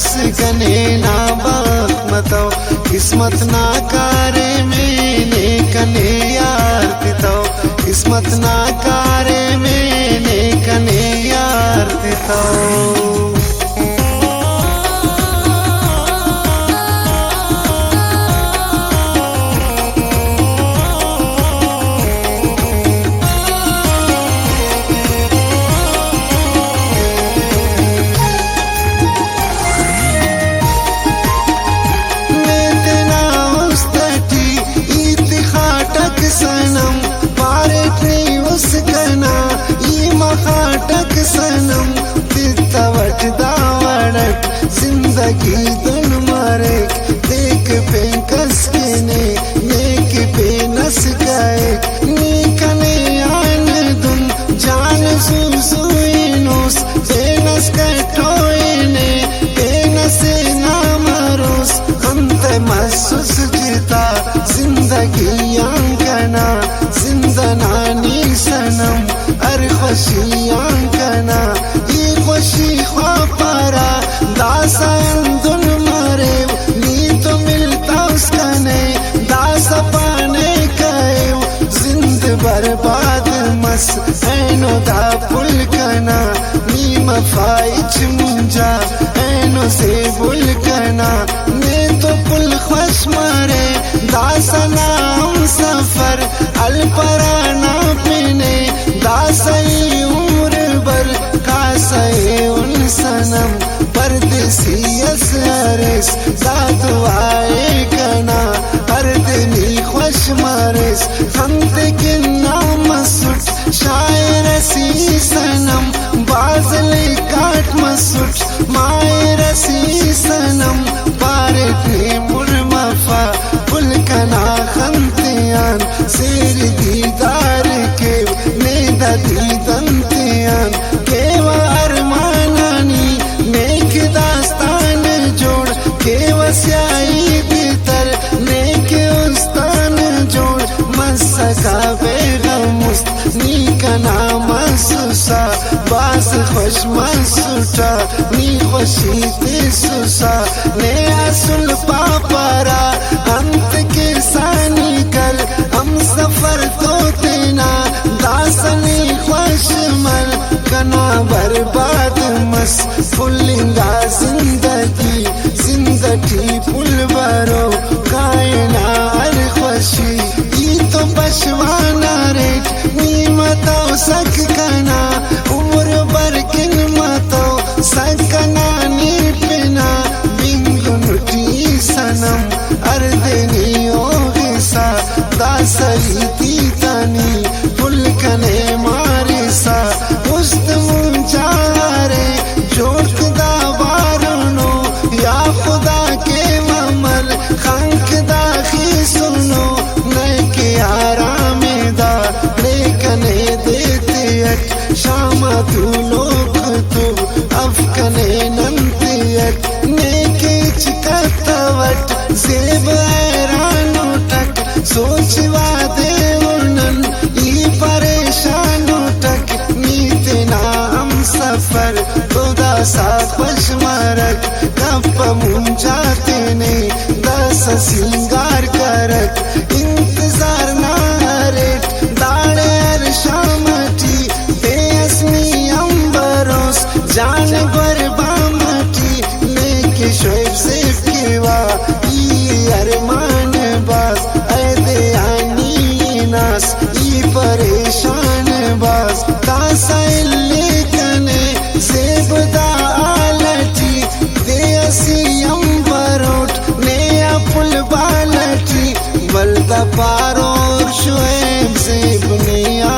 खस कने ना बात मतौ किस्मत ना कारे मैंने कने यार तितौ किस्मत ना कारे मैंने कने यार तितौ। सनम पारे उसकना ये मखाटक सनम तितवट दावड़क जिंदगी दुन मारे देख पे कस के ने नेक पे नस गए नीकने आन दुन जान सुसुइनोस बेनस कटोइने बेनस नामरोस अंत महसूस जीता जिंदगी आंकना जिंदनानी सनम अर खुशी आंकना ये खुशी ख्वापारा दासा दुन मारे नी तो मिलता उसका नहीं दासा पाने कहे जिंद बर्बाद मस ऐनो दा पुल कना नी मफाइच मुंजा ऐनो से बुल कना ने तो पुल खुश मारे दासा नाम सफर अलपराना पिने दासई उम्र भर कासए उन सनम परदेसी असरस दादुआए कना हर दिनी खुश मारस हम के नाम सुट शायरसी सनम बाजले काट मसुट मायरसी सनम पारे थे मुरमफा पुलकना खंतियान शेर दीदार के नेदा दीदंतियान केवा अरमानानी नेक दास्तान जोड़ केवा स्याई भीतर नेक उस्तान जोड़ मसका बेगमुस्त नी का नाम सुसा बास खुश मसुटा नी खुशी ते सुसा ने असुल पापरा अंत के सानी कल हम सफर तो तेना दासनी खुश मल कना बर्बाद मस फुलिंगा जिंदगी जिंदगी पुल बरो कायना हर खुशी ये तो बशवाना रेट नी मतो सक कना उम्र भर किन मतो सकना नी पिना बिंगुनुटी सनम अर्दनी ओगिसा दासई तीतनी फुलकने मारिसा उस्त मुंचारे जोट दा बारनो या खुदा के ममल खंक दाखी सुनो नए के आरामेदा लेकने देते अट शाम तू लोग तू अफकने नंतियत नेके चिकतवट जेब ऐरानो तक सोचवा दे उनन ई परेशानो तक नीते नाम सफर खुदा सा खुश मरक कप मुंजाते ने दस सिंगार करक इंतजार ना रेट दाड़े अर शामटी बेअसमी अंबरोस जान बरबा मटी लेके शोएब से केवा अरमान बास ऐदे आनी नास ई परेशान बास कासा लेकने सेबदा आलटी देसी अंबरोट नया पुल बालटी बलदा पारोर शोएब सेब नया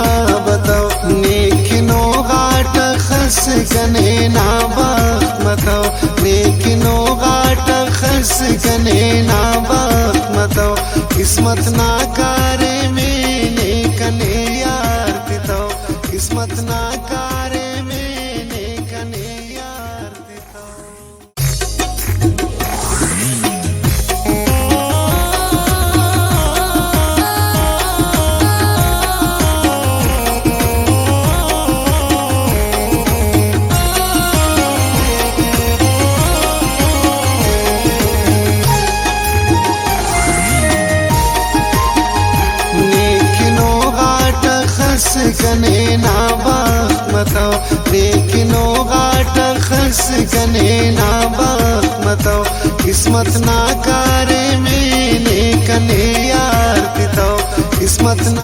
बताओ नेकिनो घाट खस कने ना बात मतौ नेकिनो घाट खस कने ना बात मतौ किस्मत ना कारे मैंने कने यार तितौ किस्मत ना कारे मैंने कने यार तितौ। कने ना बाख मतौ लेकिनो गाटा खस कने ना बाख मतौ किस्मत ना कारे में ने कने यार तितौ किस्मत